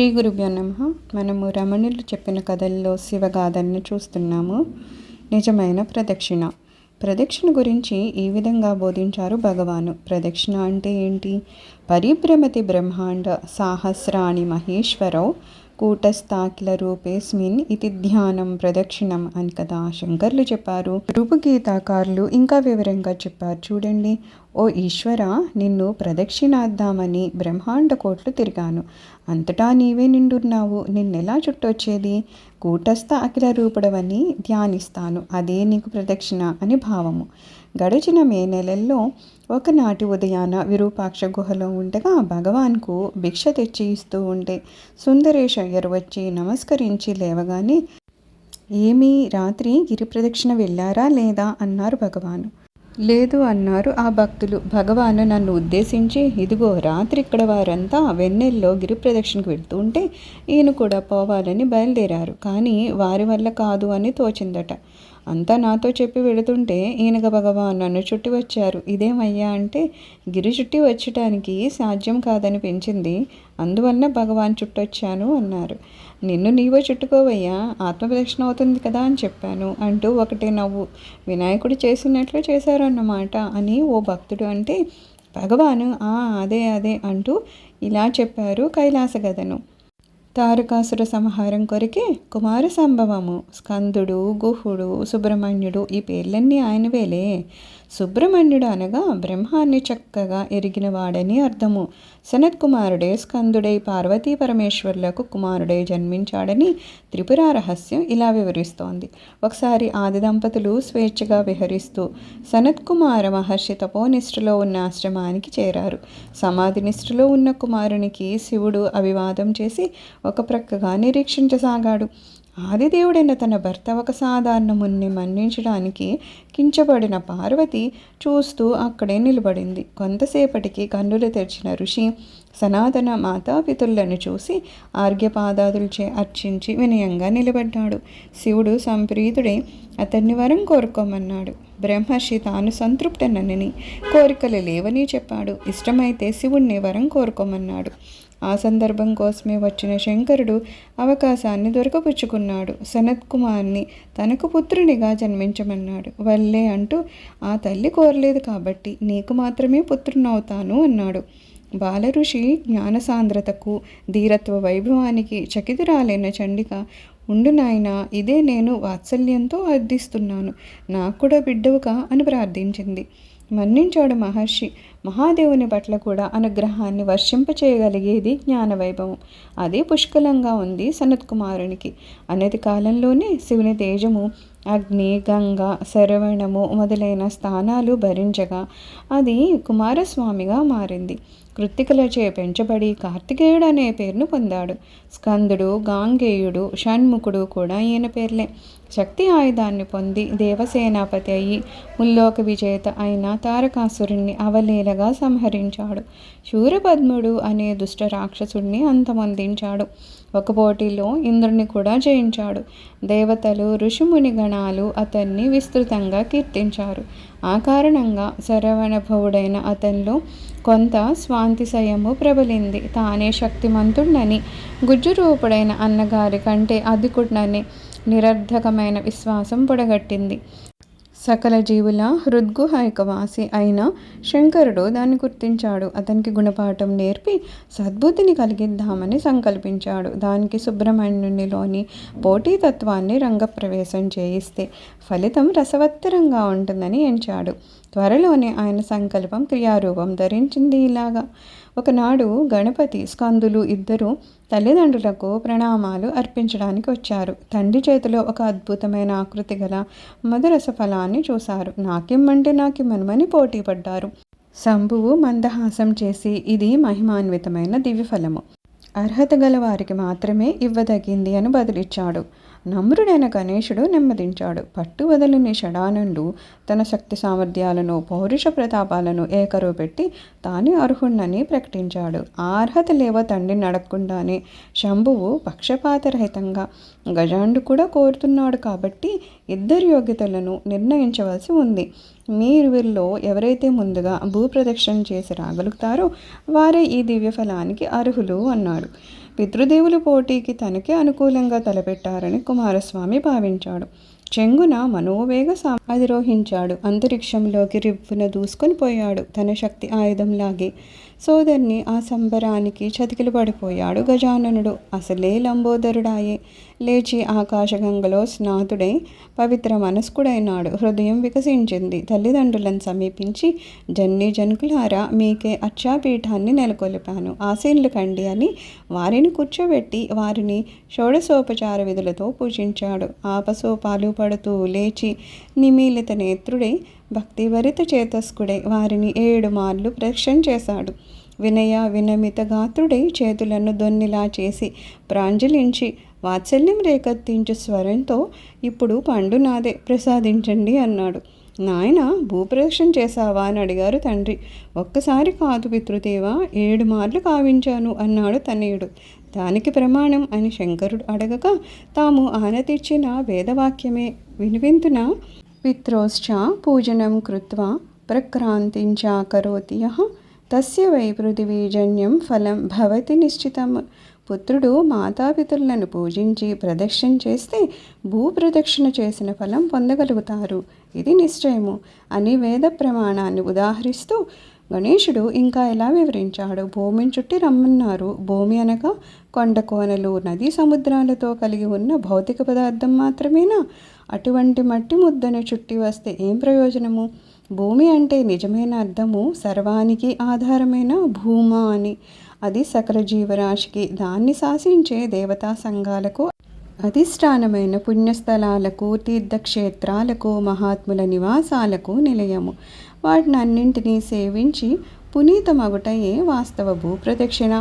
శ్రీ గురుభ్యో నమః. మనము రమణులు చెప్పిన కథల్లో శివగాథల్ని చూస్తున్నాము. నిజమైన ప్రదక్షిణ గురించి ఈ విధంగా బోధించారు భగవాను. ప్రదక్షిణ అంటే ఏంటి? పరిభ్రమతి బ్రహ్మాండ సాహస్రాణి మహేశ్వరౌ కూటస్థాకిల రూపేస్మిన్ ఇది ధ్యానం ప్రదక్షిణం అని కదా శంకర్లు చెప్పారు. రూపగీతాకారులు ఇంకా వివరంగా చెప్పారు. చూడండి. ఓ ఈశ్వర, నిన్ను ప్రదక్షిణాద్దామని బ్రహ్మాండ కోట్లు తిరిగాను. అంతటా నీవే నిండున్నావు. నిన్నెలా చుట్టొచ్చేది? కూటస్థ అఖిల రూపుడవని ధ్యానిస్తాను. అదే నీకు ప్రదక్షిణ అని భావము. గడిచిన మే నెలల్లో ఒకనాటి ఉదయాన విరూపాక్ష గుహలో ఉండగా భగవాన్కు భిక్ష తెచ్చి ఇస్తూ ఉంటే సుందరేశయ్యర్ వచ్చి నమస్కరించి లేవగానే, ఏమీ రాత్రి గిరి ప్రదక్షిణ వెళ్ళారా లేదా అన్నారు భగవాను. లేదు అన్నారు ఆ భక్తులు. భగవాను నన్ను ఉద్దేశించి, ఇదిగో రాత్రి ఇక్కడ వారంతా వెన్నెల్లో గిరి ప్రదక్షిణకు వెళ్తూ ఉంటే ఈయన కూడా పోవాలని బయలుదేరారు. కానీ వారి వల్ల కాదు అని తోచిందట. అంతా నాతో చెప్పి వెళుతుంటే ఈయనగా భగవాన్ నన్ను చుట్టి వచ్చారు. ఇదేమయ్యా అంటే, గిరి చుట్టి వచ్చటానికి సాధ్యం కాదనిపించింది, అందువలన భగవాన్ చుట్టొచ్చాను అన్నారు. నిన్ను నీవే చుట్టుకోవయ్యా, ఆత్మప్రదక్షిణ అవుతుంది కదా అని చెప్పాను అంటూ ఒకటే నవ్వు. వినాయకుడు చేసినట్లు చేశారన్నమాట అని ఓ భక్తుడు అంటే, భగవాను అదే అంటూ ఇలా చెప్పారు కైలాసగదను. తారకాసుర సంహారం కొరికే కుమార సంభవము. స్కందుడు, గుహుడు, సుబ్రహ్మణ్యుడు ఈ పేర్లన్నీ ఆయనవేలే. సుబ్రహ్మణ్యుడు అనగా బ్రహ్మాన్ని చక్కగా ఎరిగిన వాడని అర్థము. సనత్ కుమారుడే స్కందుడై పార్వతీ పరమేశ్వర్లకు కుమారుడై జన్మించాడని త్రిపుర రహస్యం ఇలా వివరిస్తోంది. ఒకసారి ఆది దంపతులు స్వేచ్ఛగా విహరిస్తూ సనత్ కుమార మహర్షి తపోనిష్ఠలో ఉన్న ఆశ్రమానికి చేరారు. సమాధి నిష్ఠలో ఉన్న కుమారునికి శివుడు అభివాదం చేసి ఒక ప్రక్కగా నిరీక్షించసాగాడు. ఆదిదేవుడైన తన భర్త ఒక సాధారణ మున్ని మన్నించడానికి కించబడిన పార్వతి చూస్తూ అక్కడే నిలబడింది. కొంతసేపటికి కన్నులు తెరిచిన ఋషి సనాతన మాతాపితులను చూసి ఆర్ఘ్యపాదాదులచే అర్చించి వినయంగా నిలబడ్డాడు. శివుడు సంప్రీతుడై అతన్ని వరం కోరుకోమన్నాడు. బ్రహ్మర్షి తాను సంతృప్తనని కోరికలు లేవని చెప్పాడు. ఇష్టమైతే శివుణ్ణి వరం కోరుకోమన్నాడు. ఆ సందర్భం కోసమే వచ్చిన శంకరుడు అవకాశాన్ని దొరకపుచ్చుకున్నాడు. సనత్ కుమార్ని తనకు పుత్రునిగా జన్మించమన్నాడు. వల్లే అంటూ, ఆ తల్లి కోరలేదు కాబట్టి నీకు మాత్రమే పుత్రునవుతాను అన్నాడు. బాలఋషి జ్ఞానసాంద్రతకు ధీరత్వ వైభవానికి చకితురాలైన చండిక, ఉండు నాయనా, ఇదే నేను వాత్సల్యంతో అర్థిస్తున్నాను, నాకు కూడా బిడ్డవుగా అని ప్రార్థించింది. మన్నించాడు మహర్షి. మహాదేవుని పట్ల కూడా అనుగ్రహాన్ని వర్షింపచేయగలిగేది జ్ఞానవైభవం. అదే పుష్కలంగా ఉంది సనత్ కుమారునికి. అనతి కాలంలోనే శివుని తేజము అగ్ని, గంగ, శరవణము మొదలైన స్థానాలు భరించగా అది కుమారస్వామిగా మారింది. కృత్తికలచే పెంచబడి కార్తికేయుడు అనే పేరును పొందాడు. స్కందుడు, గాంగేయుడు, షణ్ముఖుడు కూడా ఈయన పేర్లే. శక్తి ఆయుధాన్ని పొంది దేవసేనాపతి అయి ముల్లోక విజేత అయిన తారకాసురుణ్ణి అవలీలగా సంహరించాడు. శూరపద్ముడు అనే దుష్ట రాక్షసుడిని అంతమొందించాడు. ఒక పోటీలో ఇంద్రుని కూడా జయించాడు. దేవతలు, ఋషిముని గణాలు అతన్ని విస్తృతంగా కీర్తించారు. ఆ కారణంగా శరవణభవుడైన అతనిలో కొంత స్వాంతిశయము ప్రబలింది. తానే శక్తిమంతుడని, గుజ్జురూపుడైన అన్నగారి కంటే అధికుడని నిరర్ధకమైన విశ్వాసం పొడగట్టింది. సకల జీవుల హృద్గుహైకవాసి అయిన శంకరుడు దాన్ని గుర్తించాడు. అతనికి గుణపాఠం నేర్పి సద్బుద్ధిని కలిగిద్దామని సంకల్పించాడు. దానికి సుబ్రహ్మణ్యునిలోని పోటీతత్వాన్ని రంగప్రవేశం చేయిస్తే ఫలితం రసవత్తరంగా ఉంటుందని ఎంచాడు. త్వరలోనే ఆయన సంకల్పం క్రియారూపం ధరించింది. ఇలాగా ఒకనాడు గణపతి, స్కందులు ఇద్దరూ తల్లిదండ్రులకు ప్రణామాలు అర్పించడానికి వచ్చారు. తండ్రి చేతిలో ఒక అద్భుతమైన ఆకృతి గల మధురస ఫలాన్ని చూశారు. నాకిమ్మని పోటీ పడ్డారు. శంభువు మందహాసం చేసి, ఇది మహిమాన్వితమైన దివ్యఫలము, అర్హత గల వారికి మాత్రమే ఇవ్వదగింది అని బదులిచ్చాడు. నమ్రుడైన గణేశుడు నెమ్మదించాడు. పట్టు వదలని షడానండు తన శక్తి సామర్థ్యాలను, పౌరుష ప్రతాపాలను ఏకరువు పెట్టి తానే అర్హుణ్ణని ప్రకటించాడు. ఆ అర్హతలేవో తండ్రిని అడగకుండానే శంభువు పక్షపాతరహితంగా గజాండు కూడా కోరుతున్నాడు కాబట్టి ఇద్దరి యోగ్యతలను నిర్ణయించవలసి ఉంది. మీరు వీరిలో ఎవరైతే ముందుగా భూప్రదక్షిణ చేసి రాగలుగుతారో వారే ఈ దివ్య ఫలానికి అర్హులు అన్నాడు. పితృదేవుల పోటీకి తనకే అనుకూలంగా తలపెట్టారని కుమారస్వామి భావించాడు. చెంగున మనోవేగ అధిరోహించాడు. అంతరిక్షంలోకి రివ్వున దూసుకొని పోయాడు. తన శక్తి ఆయుధంలాగే సోదరిని ఆ సంబరానికి చతికిలు పడిపోయాడు గజాననుడు. అసలే లంబోదరుడాయే. లేచి ఆకాశగంగలో స్నాతుడై పవిత్ర మనస్కుడైనాడు. హృదయం వికసించింది. తల్లిదండ్రులను సమీపించి, జన్ని జనుకులారా, మీకే అచ్చాపీఠాన్ని నెలకొల్పాను, ఆసీనులు కండి అని వారిని కూర్చోబెట్టి వారిని షోడశోపచార విధులతో పూజించాడు. ఆపసోపాలు పడుతూ లేచి నిమీలిత నేత్రుడై భక్తిభరిత చేతస్కుడై వారిని 7 మార్లు ప్రదక్షిణ చేశాడు. వినయ వినమిత గాత్రుడై చేతులను దొన్నిలా చేసి ప్రాంజలించి వాత్సల్యం రేకెత్తించు స్వరంతో, ఇప్పుడు పండు నాదే, ప్రసాదించండి అన్నాడు. నాయన, భూప్రదక్షిణ చేశావా అని అడిగారు తండ్రి. ఒక్కసారి కాదు పితృదేవా, 7 మార్లు కావించాను అన్నాడు తనయుడు. దానికి ప్రమాణం అని శంకరుడు అడగగా, తాము ఆనతిచ్చిన వేదవాక్యమే వినివింతున పిత్రోశ్చ పూజనం కృత్వా ప్రక్రాంతించాకరోతి యః తస్య వై పృథివీజన్యం ఫలం భవతి నిశ్చితం. పుత్రుడు మాతాపితరులను పూజించి ప్రదక్షిణ చేస్తే భూప్రదక్షిణ చేసిన ఫలం పొందగలుగుతారు, ఇది నిశ్చయము అని వేద ప్రమాణాన్ని ఉదాహరిస్తూ గణేశుడు ఇంకా ఎలా వివరించాడు. భూమిని చుట్టి రమ్మన్నారు. భూమి అనగా కొండ కోనలు, నదీ సముద్రాలతో కలిగి ఉన్న భౌతిక పదార్థం మాత్రమేనా? అటువంటి మట్టి ముద్దను చుట్టి వస్తే ఏం ప్రయోజనము? భూమి అంటే నిజమైన అర్థము సర్వానికి ఆధారమైన భూమా అని. అది సకల జీవరాశికి, దాన్ని శాసించే దేవతా సంఘాలకు, అధిష్టానమైన పుణ్యస్థలాలకు, తీర్థక్షేత్రాలకు, మహాత్ముల నివాసాలకు నిలయము. వాటినన్నింటినీ సేవించి పునీతమగుటయే వాస్తవ భూప్రదక్షిణ.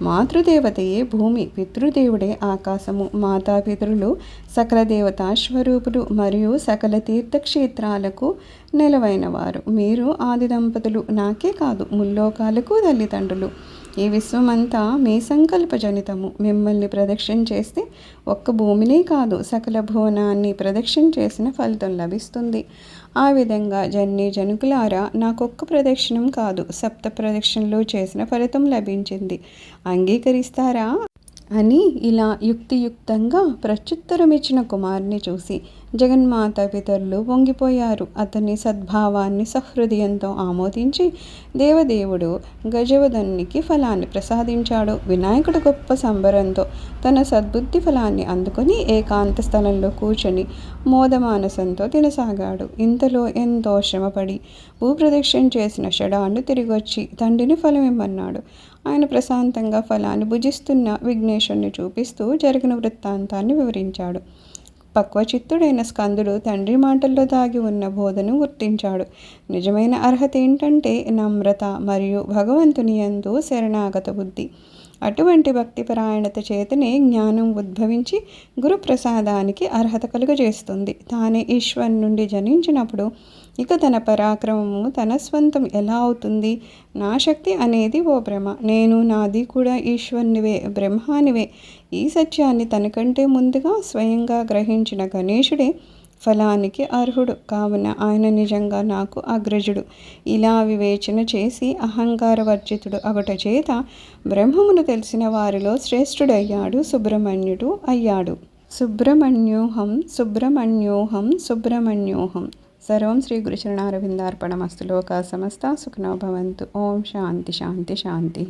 మాతృదేవతయే భూమి, పితృదేవుడే ఆకాశము. మాతాపితరులు సకల దేవతాస్వరూపులు మరియు సకల తీర్థక్షేత్రాలకు నెలవైనవారు. మీరు ఆది దంపతులు, నాకే కాదు ముల్లోకాలకు తల్లిదండ్రులు. ఈ విశ్వమంతా మీ సంకల్పజనితము. మిమ్మల్ని ప్రదక్షిణ చేస్తే ఒక్క భూమినే కాదు, సకల భువనాన్ని ప్రదక్షిణ చేసిన ఫలితం లభిస్తుంది. ఆ విధంగా జన్ని జనుకులారా, నాకొక్క ప్రదక్షిణం కాదు, 7 ప్రదక్షిణలు చేసిన ఫలితం లభించింది, అంగీకరిస్తారా అని ఇలా యుక్తియుక్తంగా ప్రత్యుత్తరమిచ్చిన కుమారుని చూసి జగన్మాత పితరులు పొంగిపోయారు. అతని సద్భావాన్ని సహృదయంతో ఆమోదించి దేవదేవుడు గజవదన్నికి ఫలాన్ని ప్రసాదించాడు. వినాయకుడు గొప్ప సంబరంతో తన సద్బుద్ధి ఫలాన్ని అందుకొని ఏకాంత స్థలంలో కూర్చొని మోదమానసంతో తినసాగాడు. ఇంతలో ఎంతో శ్రమపడి భూప్రదక్షిణ చేసిన షడాను తిరిగొచ్చి తండ్రిని ఫలం ఇమ్మన్నాడు. ఆయన ప్రశాంతంగా ఫలాన్ని భుజిస్తున్న విఘ్నేశ్వరుని చూపిస్తూ జరిగిన వృత్తాంతాన్ని వివరించాడు. పక్వచిత్తుడైన స్కందుడు తండ్రి మాటల్లో దాగి ఉన్న బోధను గుర్తించాడు. నిజమైన అర్హత ఏంటంటే నమ్రత మరియు భగవంతుని యందు శరణాగత బుద్ధి. అటువంటి భక్తిపరాయణత చేతనే జ్ఞానం ఉద్భవించి గురుప్రసాదానికి అర్హత కలుగజేస్తుంది. తానే ఈశ్వరు నుండి జనించినప్పుడు ఇక తన పరాక్రమము తన స్వంతం ఎలా అవుతుంది? నా శక్తి అనేది ఓ భ్రమ, నేను నాది కూడా ఈశ్వరునివే, బ్రహ్మానివే. ఈ సత్యాన్ని తనకంటే ముందుగా స్వయంగా గ్రహించిన గణేశుడే ఫలానికి అర్హుడు. కావున ఆయన నిజంగా నాకు అగ్రజుడు. ఇలా వివేచన చేసి అహంకారవర్జితుడు అగుట చేత బ్రహ్మమును తెలిసిన వారిలో శ్రేష్ఠుడయ్యాడు. సుబ్రహ్మణ్యుడు అయ్యాడు. సుబ్రహ్మణ్యోహం సుబ్రహ్మణ్యోహం సుబ్రహ్మణ్యోహం. సర్వం శ్రీ గురుచరణారవిందార్పణమస్తు. లోకా సమస్తా సుఖినో భవంతు. ఓం శాంతి శాంతి శాంతి.